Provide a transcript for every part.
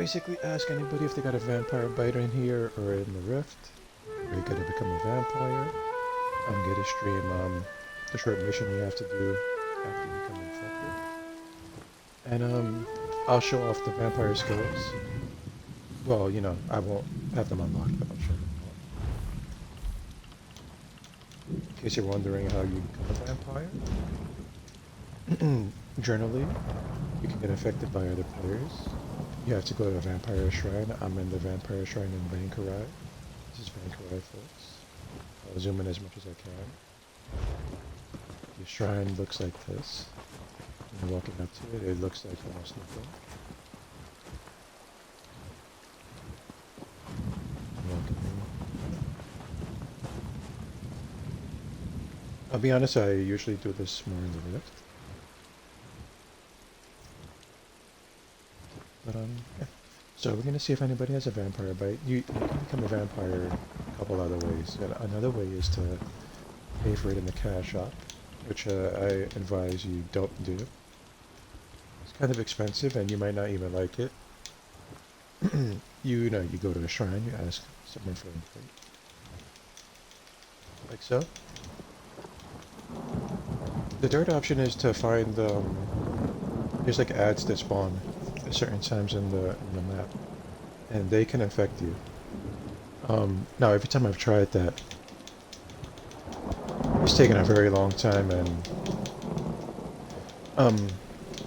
basically ask anybody if they got a vampire bite in here or in the rift. Or you gotta become a vampire. Get a stream the short mission you have to do after you become infected. And I'll show off the vampire skills. Well, you know, I won't have them unlocked, but I'll show them all. In case you're wondering how you become a vampire. Generally, you can get affected by other players. You have to go to a vampire shrine. I'm in the vampire shrine in Vankarai. This is Vankarai, folks. I'll zoom in as much as I can. The shrine looks like this. When you're walking up to it, it looks like almost nothing. Walking in. I'll be honest, I usually do this more in the rift. But yeah. So we're gonna see if anybody has a vampire bite. You can become a vampire a couple other ways. And another way is to pay for it in the cash shop, which I advise you don't do. It's kind of expensive, and you might not even like it. You know, you go to a shrine, you ask someone for a plate, like so. The third option is to find there's like ads that spawn at certain times in the map, and they can affect you. Now every time I've tried that, it's taken a very long time, and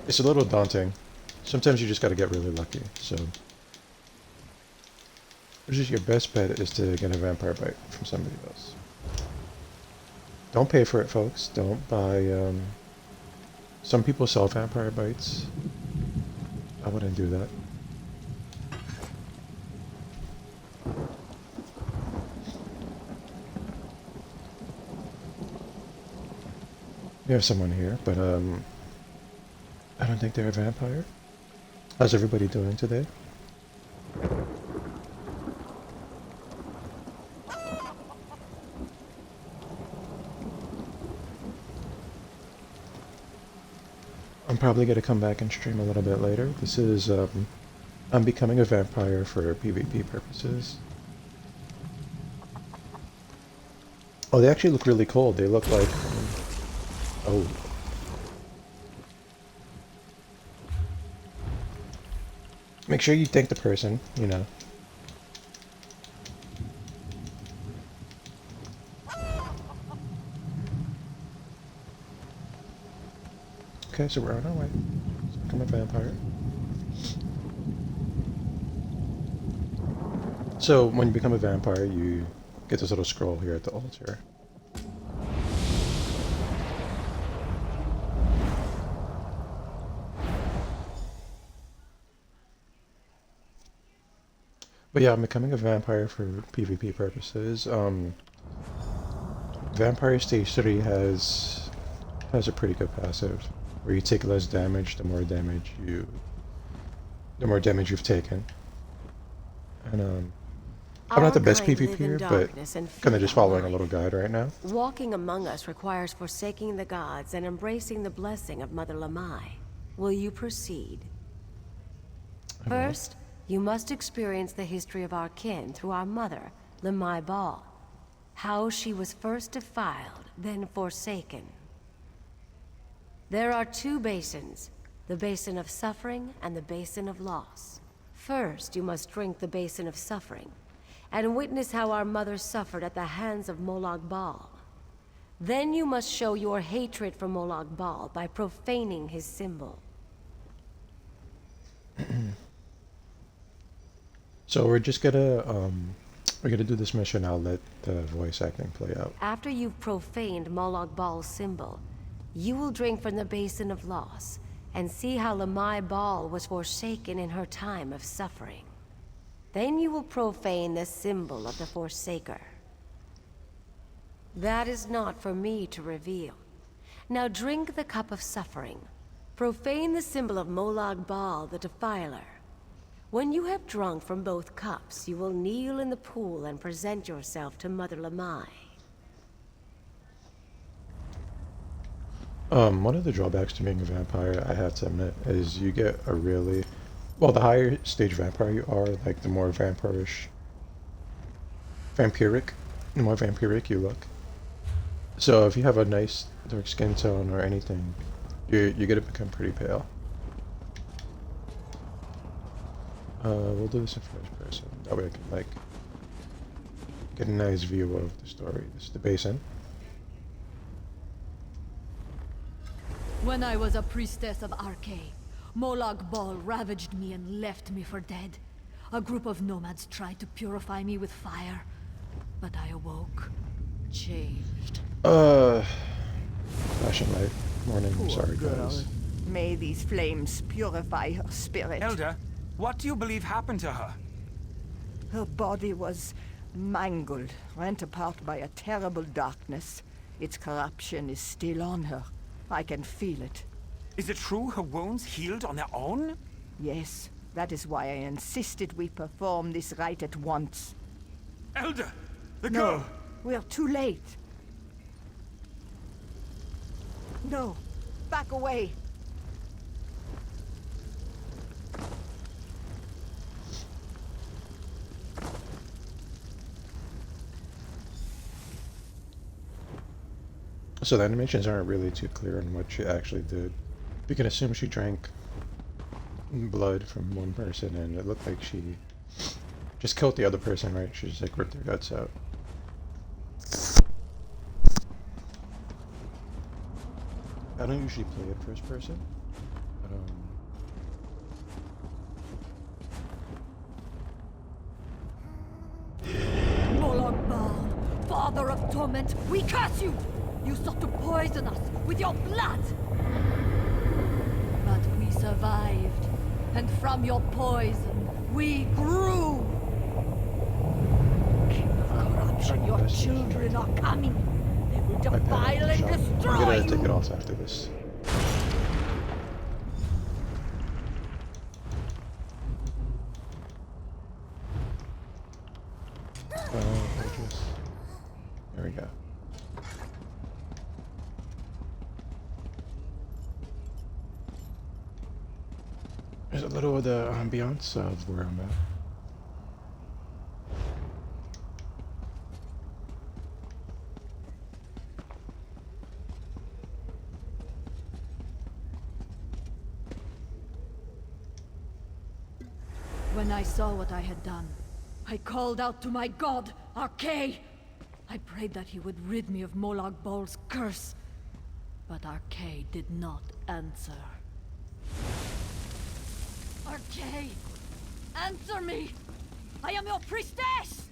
it's a little daunting. Sometimes you just got to get really lucky. So, which is your best bet is to get a vampire bite from somebody else. Don't pay for it, folks. Don't buy. Some people sell vampire bites. I wouldn't do that. We have someone here, but I don't think they're a vampire. How's everybody doing today? I'm probably going to come back and stream a little bit later. This is, I'm becoming a vampire for PvP purposes. Oh, they actually look really cool. They look like, oh. Make sure you thank the person, you know. Okay, so we're on our way. Let's become a vampire. So when you become a vampire, you get this little scroll here at the altar. But yeah, I'm becoming a vampire for PvP purposes. Vampire Stage 3 has a pretty good passive, where you take less damage the more damage you've taken. And I'm not the best PvPer, but kind of just following a little guide right now. Walking among us requires forsaking the gods and embracing the blessing of Mother Lamai. Will you proceed? First, you must experience the history of our kin through our mother, Lamai Ball. How she was first defiled, then forsaken. There are two basins, the basin of suffering and the basin of loss. First, you must drink the basin of suffering, and witness how our mother suffered at the hands of Molag Bal. Then you must show your hatred for Molag Bal by profaning his symbol. So we're gonna do this mission. I'll let the voice acting play out. After you've profaned Molag Bal's symbol, you will drink from the basin of loss and see how Lamai Bal was forsaken in her time of suffering. Then you will profane the symbol of the Forsaker. That is not for me to reveal. Now drink the cup of suffering. Profane the symbol of Molag Bal, the Defiler. When you have drunk from both cups, you will kneel in the pool and present yourself to Mother Lamai. One of the drawbacks to being a vampire, I have to admit, is you get a really Well, the higher stage vampire you are, like the more vampiric, the more vampiric you look. So if you have a nice dark skin tone or anything, you're gonna become pretty pale. We'll do this in first person. That way I can like get a nice view of the story. This is the basin. When I was a priestess of Arche, Molag Bal ravaged me and left me for dead. A group of nomads tried to purify me with fire, but I awoke, changed. Flashing light. Morning. Poor Sorry, girl. guys. May these flames purify her spirit. Elder, what do you believe happened to her? Her body was mangled, rent apart by a terrible darkness. Its corruption is still on her. I can feel it. Is it true her wounds healed on their own? Yes, that is why I insisted we perform this rite at once. Elder, the No, girl! we're too late. No, back away. So the animations aren't really too clear on what she actually did. You can assume she drank blood from one person, and it looked like she just killed the other person, right? She just like ripped their guts out. I don't usually play in first person, but Molag Bal, father of torment, we curse you! You sought to poison us with your blood! But we survived, and from your poison, we grew! King of corruption, your children are coming! They will my defile pet and shot. destroy I'm gonna you! take it off after this. There we go. There's a little of the ambiance of where I'm at. When I saw what I had done, I called out to my god, Arche! I prayed that he would rid me of Molag Bal's curse, but Arche did not answer. Arche! Answer me! I am your priestess!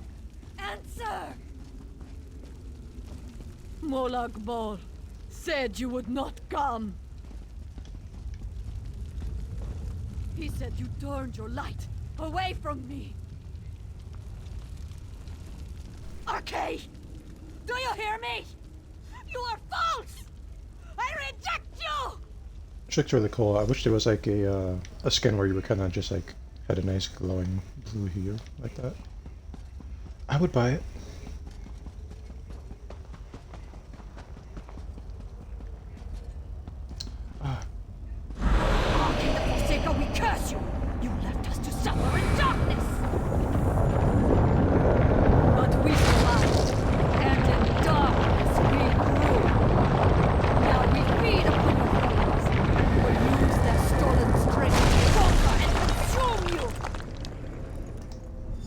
Answer! Molag Bal said you would not come. He said you turned your light away from me. Arche! Do you hear me? You are false! I reject you! Chick's really cool. I wish there was like a skin where you were kind of just like had a nice glowing blue hue like that. I would buy it. Arche the Forsaker, we curse you! You left us to suffer in darkness! But we survived, and in darkness we grew. Now we feed upon your foes, who will use their stolen strength to conquer and consume you!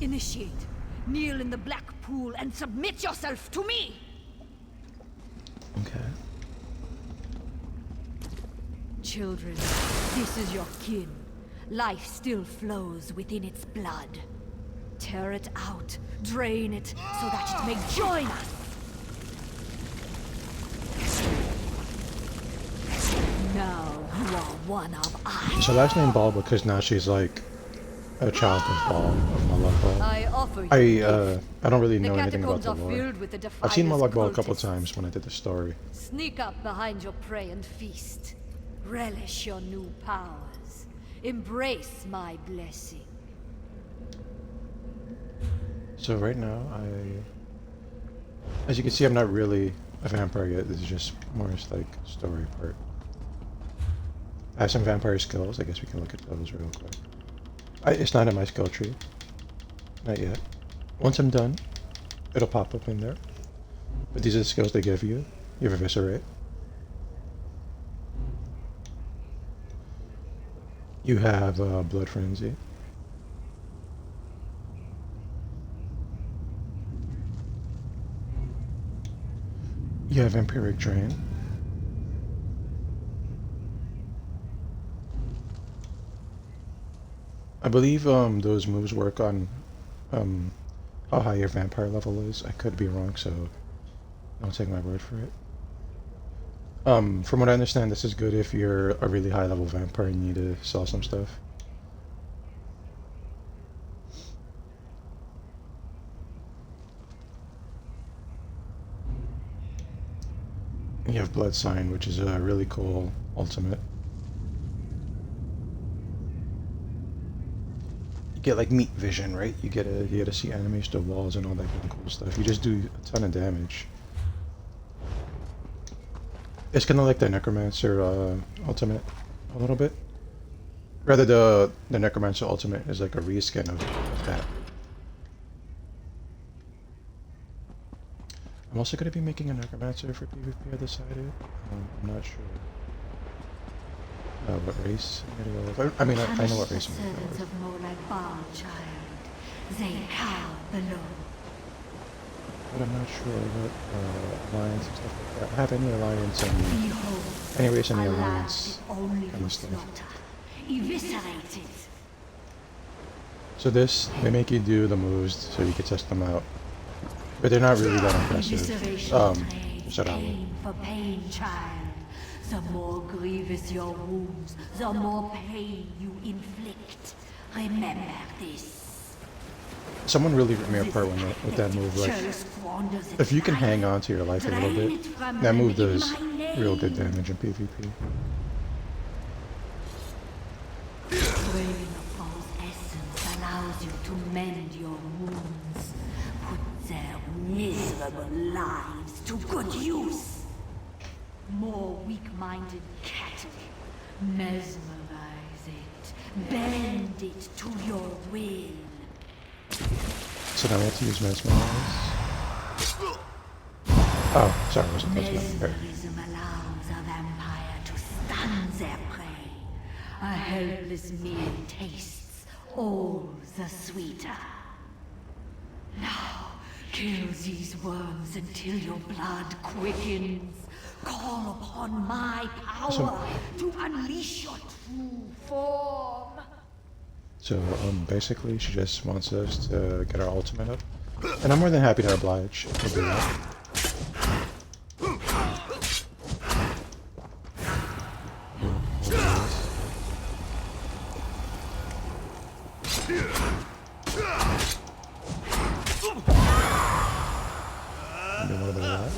Initiate. Kneel in the black pool and submit yourself to me! Okay. Children, this is your kin. Life still flows within its blood. Tear it out, drain it, so that it may join us! Now you are one of us. So last name Ball because now she's like a child of Ball, of Molag Bal. I offer you I don't really the know anything about catacombs the are lore. filled with the I've seen Defilers Molag Bal a couple cultists. times when I did the story. Sneak up behind your prey and feast. Relish your new powers. Embrace my blessing. So right now, as you can see, I'm not really a vampire yet. This is just more just like story part. I have some vampire skills. I guess we can look at those real quick. It's not in my skill tree. Not yet. Once I'm done, it'll pop up in there. But these are the skills they give you. You have Eviscerate. You have Blood Frenzy. You have Empiric Drain. I believe those moves work on how high your vampire level is. I could be wrong, so don't take my word for it. From what I understand, this is good if you're a really high level vampire and you need to sell some stuff. You have Blood Sign, which is a really cool ultimate. You get like meat vision, right? You get to see enemies to walls and all that kind of cool stuff. You just do a ton of damage. It's kind of like the Necromancer ultimate, a little bit. Rather, the Necromancer ultimate is like a reskin of that. I'm also going to be making a Necromancer for PvP, I decided. I'm not sure what race I'm going to go with. I mean, I know what race I'm going to go with. Of Molag child. They cower below. But I'm not sure what alliance and stuff like that. I have any alliance and any race, any alliance kind of stuff. Eviscerated. So this, they make you do the moves so you can test them out. But they're not really that impressive. Pain for pain, child. The more grievous your wounds, the more pain you inflict. Remember this. Someone really ripped me apart with that move. Like, if you can hang on to your life a little bit, that move does real good damage in PvP. Draining of false essence allows you to mend your wounds. Put their miserable lives to good use. More weak-minded cattle. Mesmerize it. Bend it to your will. So now we have to use Mesmerize. Oh, sorry, I wasn't close enough. There. Mesmerism allows a vampire to stun their prey. A helpless meal tastes all the sweeter. Now, kill these worms until your blood quickens. Call upon my power to unleash your true form. So, basically, she just wants us to get our ultimate up. And I'm more than happy to oblige to do that. Do a little bit of that.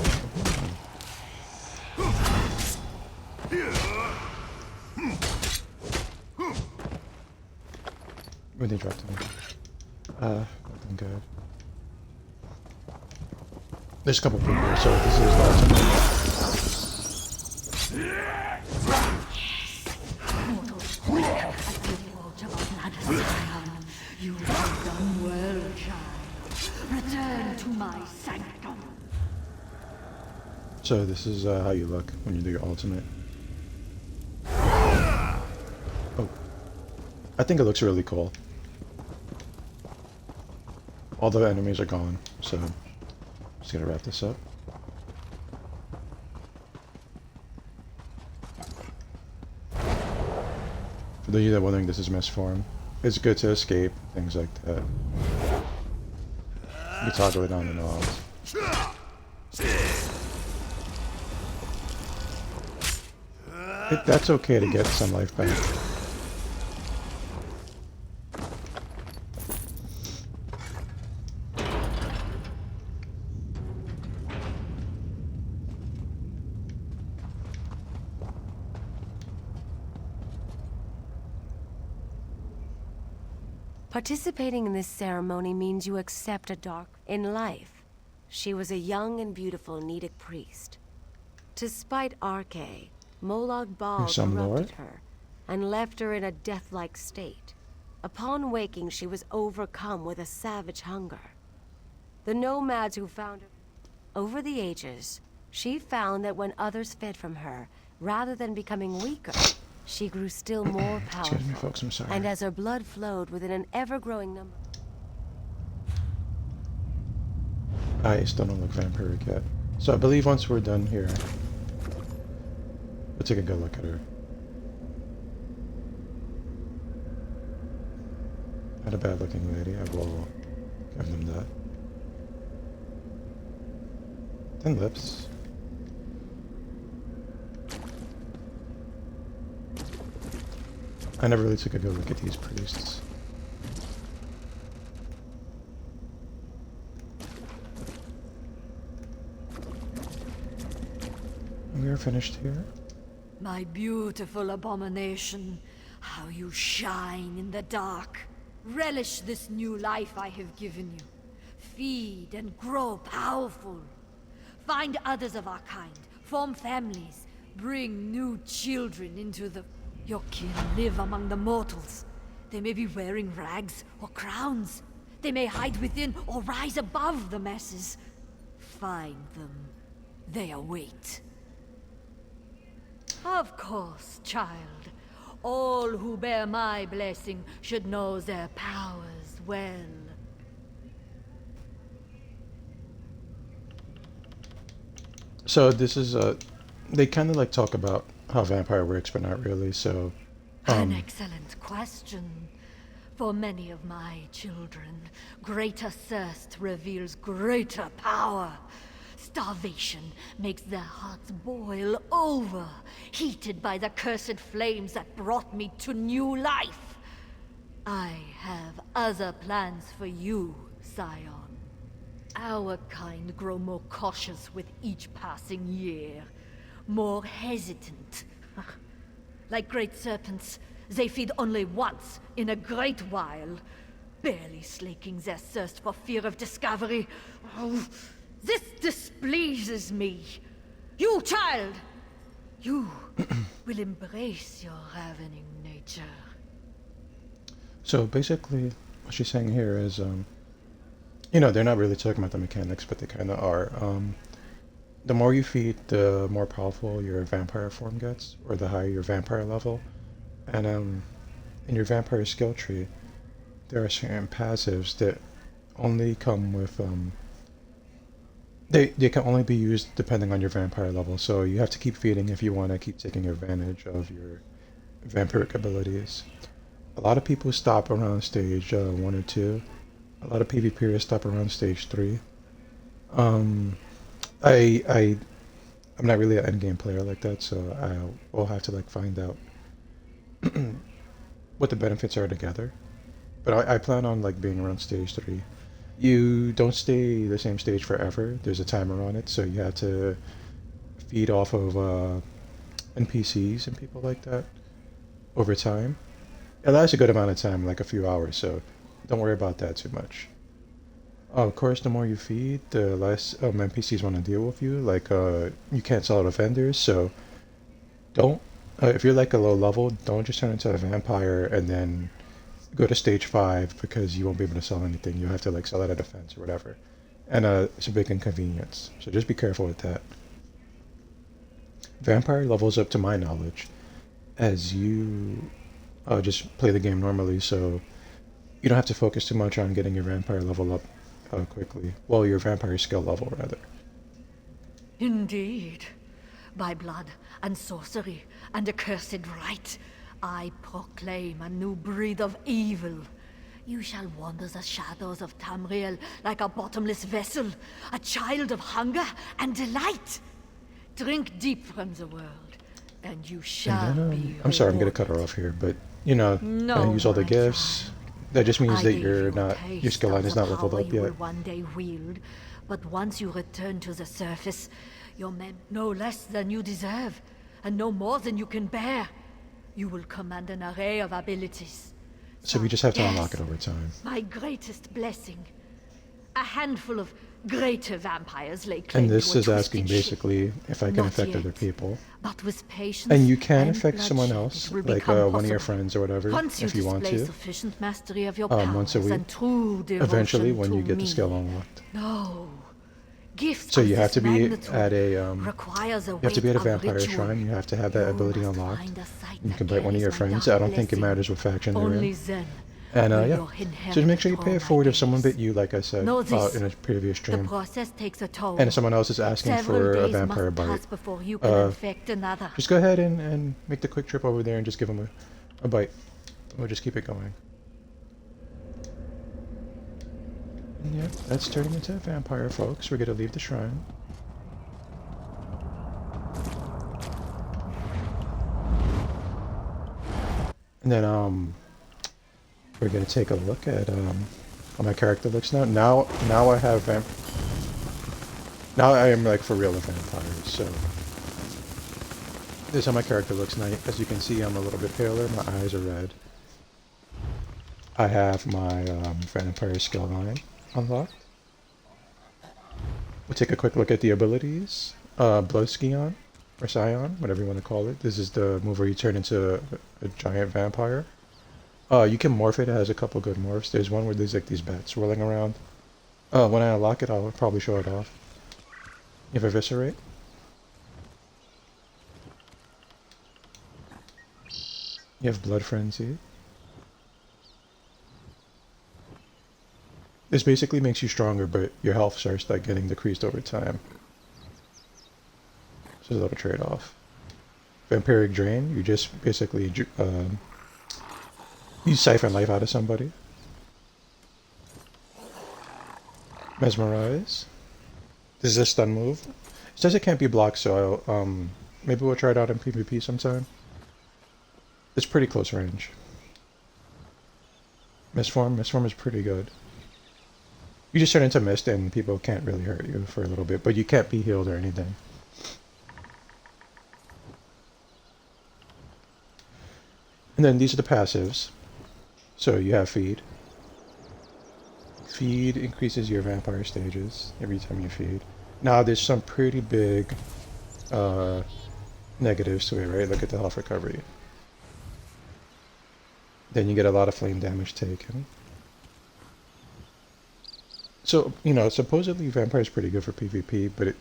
What did they drop to me? Nothing good. There's a couple people here, so this is the ultimate. You have done well, child. Return to my sanctum. So this is how you look when you do your ultimate. Oh. I think it looks really cool. All the enemies are gone, so just gotta wrap this up. For those of you that are wondering, this is mess form. It's good to escape, things like that. You toggle it on and off. That's okay to get some life back. Participating in this ceremony means you accept a dark in life. She was a young and beautiful Nedic priest. To spite Arche, Molag Bal Some corrupted lord? her and left her in a death-like state. Upon waking, she was overcome with a savage hunger. The nomads who found her over the ages, she found that when others fed from her, rather than becoming weaker, she grew still more powerful. Excuse me, folks, I'm sorry. And as her blood flowed within an ever-growing number... I still don't look vampiric yet. So I believe once we're done here, we'll take a good look at her. Not a bad looking lady, I will give them that. Thin lips. I never really took a good look at these priests. We are finished here. My beautiful abomination, how you shine in the dark. Relish this new life I have given you. Feed and grow powerful. Find others of our kind, form families, bring new children into the... Your kin live among the mortals. They may be wearing rags or crowns. They may hide within or rise above the masses. Find them. They await. Of course, child. All who bear my blessing should know their powers well. So this is they kind of like talk about how vampire works, but not really. So An excellent question. For many of my children, greater thirst reveals greater power. Starvation makes their hearts boil over, heated by the cursed flames that brought me to new life. I have other plans for you, Scion. Our kind grow more cautious with each passing year, more hesitant. Like great serpents, they feed only once in a great while, barely slaking their thirst for fear of discovery. Oh, this displeases me. You, child! You will embrace your ravening nature. So basically, what she's saying here is, you know, they're not really talking about the mechanics, but they kind of are. The more you feed, the more powerful your vampire form gets, or the higher your vampire level. And in your vampire skill tree, there are certain passives that only come with they can only be used depending on your vampire level. So you have to keep feeding if you want to keep taking advantage of your vampiric abilities. A lot of people stop around stage 1 or 2. A lot of PvPers stop around stage 3. I'm not really an endgame player like that, so I will have to like find out what the benefits are together. But I plan on like being around stage 3. You don't stay the same stage forever. There's a timer on it, so you have to feed off of NPCs and people like that over time. It lasts a good amount of time, like a few hours, so don't worry about that too much. Of course, the more you feed, the less NPCs want to deal with you. Like, you can't sell to vendors, so don't, if you're like a low level, don't just turn into a vampire and then go to stage 5 because you won't be able to sell anything. You'll have to like sell at a defense or whatever. And it's a big inconvenience, so just be careful with that. Vampire levels up to my knowledge as you just play the game normally, so you don't have to focus too much on getting your vampire level up quickly. Well, your vampire skill level, rather. Indeed. By blood and sorcery and accursed right, I proclaim a new breed of evil. You shall wander the shadows of Tamriel like a bottomless vessel, a child of hunger and delight. Drink deep from the world, and you shall be I'm sorry, I'm gonna rewarded. cut her off here, but you know, No, use all the my gifts. child. That just means I that gave you're you a not, your taste skill of line is the not leveled power up you yet. will one day wield, but once you return to the surface, you're meant no less than you deserve, and no more than you can bear. You will command an array of abilities. So we just have to unlock yes, it over time. my greatest blessing. A handful of Greater vampires lay claim And this to a is asking twisted basically if I can Not affect yet. other people. But with patience And you can and affect someone bloodshed, else, it will like become one of your possible. friends or whatever, Once if you want display to. sufficient mastery of your Once a powers week. and true devotion Eventually, when to you get the me. skill unlocked. No. Gifts So of you have this to be magnitude at a requires a you have to be at a weight of vampire ritual. shrine. You have to have that You ability must unlocked. find a sight You that can invite one of carries your my friends. dark I don't think it blessing. matters what faction they're Only in. then And will yeah, your so inherit make sure you all pay it my forward if someone days. bit you, like I said Know this. in a previous The stream. process takes a toll. And if someone else is asking Several for a days vampire must bite, pass before you can infect another. just go ahead and make the quick trip over there and just give them a bite. We'll just keep it going. And yeah, that's turning into a vampire, folks. We're gonna leave the shrine. And then we're gonna take a look at how my character looks now. Now I have now I am like for real a vampire. So this is how my character looks now. As you can see, I'm a little bit paler. My eyes are red. I have my vampire skill line unlocked. We'll take a quick look at the abilities. Bloodskion, or Scion, whatever you want to call it. This is the move where you turn into a giant vampire. You can morph it. It has a couple good morphs. There's one where there's like these bats swirling around. When I unlock it, I'll probably show it off. You have Eviscerate. You have Blood Frenzy. This basically makes you stronger, but your health starts like getting decreased over time. So there's a little trade-off. Vampiric Drain, you just basically you siphon life out of somebody. Mesmerize. This is a stun move. It says it can't be blocked, so maybe we'll try it out in PvP sometime. It's pretty close range. Mistform is pretty good. You just turn into mist and people can't really hurt you for a little bit, but you can't be healed or anything. And then these are the passives. So you have Feed. Feed increases your vampire stages every time you feed. Now there's some pretty big negatives to it, right? Look at the health recovery. Then you get a lot of flame damage taken. So, you know, supposedly Vampire is pretty good for PvP, but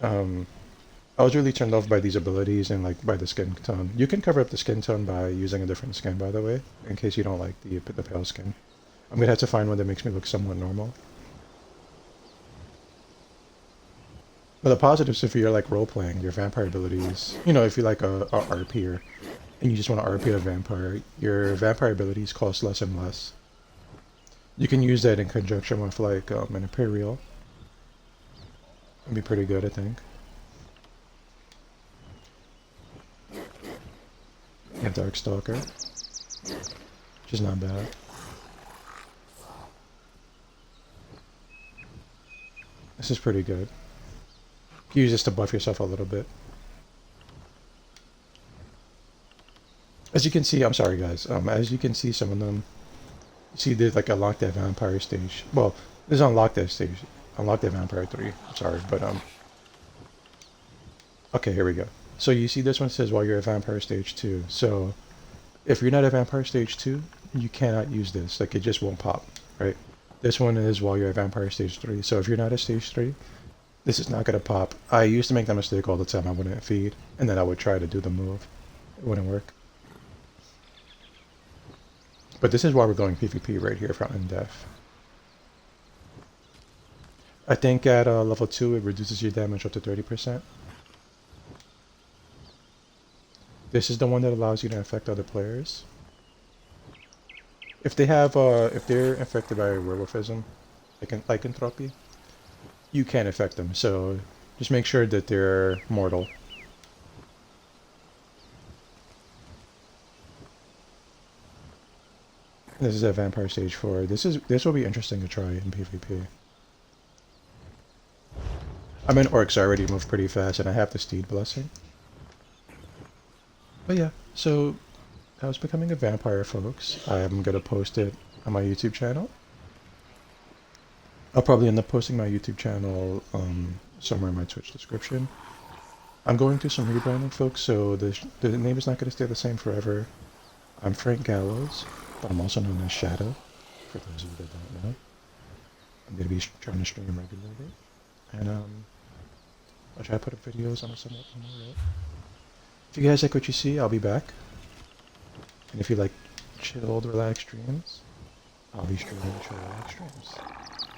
I was really turned off by these abilities and like by the skin tone. You can cover up the skin tone by using a different skin, by the way, in case you don't like the pale skin. I'm gonna have to find one that makes me look somewhat normal. But the positives, if you're like role-playing, your vampire abilities, you know, if you're like a RPer, and you just want to RP a vampire, your vampire abilities cost less and less. You can use that in conjunction with like an Imperial. It'd be pretty good, I think. You have Darkstalker, which is not bad. This is pretty good. You use this to buff yourself a little bit. As you can see, I'm sorry guys, as you can see some of them, see there's like unlock that vampire stage. Well, there's unlock that stage, unlock that vampire 3, I'm sorry, but okay, here we go. So you see this one says while you're at vampire stage 2, so if you're not at vampire stage 2, you cannot use this, like it just won't pop, right? This one is while you're at vampire stage 3, so if you're not at stage 3, this is not going to pop. I used to make that mistake all the time. I wouldn't feed, and then I would try to do the move. It wouldn't work. But this is why we're going PvP right here for Undeath. I think at level 2 it reduces your damage up to 30%. This is the one that allows you to affect other players. If they have, if they're infected by werewolfism, like lycanthropy, you can affect them, so just make sure that they're mortal. This is at Vampire Stage 4. This will be interesting to try in PvP. I'm in Orcs, so I already move pretty fast, and I have the Steed Blessing. But yeah, so I was becoming a vampire, folks. I'm gonna post it on my YouTube channel. I'll probably end up posting my YouTube channel somewhere in my Twitch description. I'm going through some rebranding, folks, so the name is not going to stay the same forever. I'm Frank Gallows, but I'm also known as Shadow, for those of you that don't know. I'm going to be trying to stream regularly, and I'll try to put up videos on a somewhat normal rate. If you guys like what you see, I'll be back. And if you like chilled, relaxed streams, I'll be streaming chill, relaxed streams.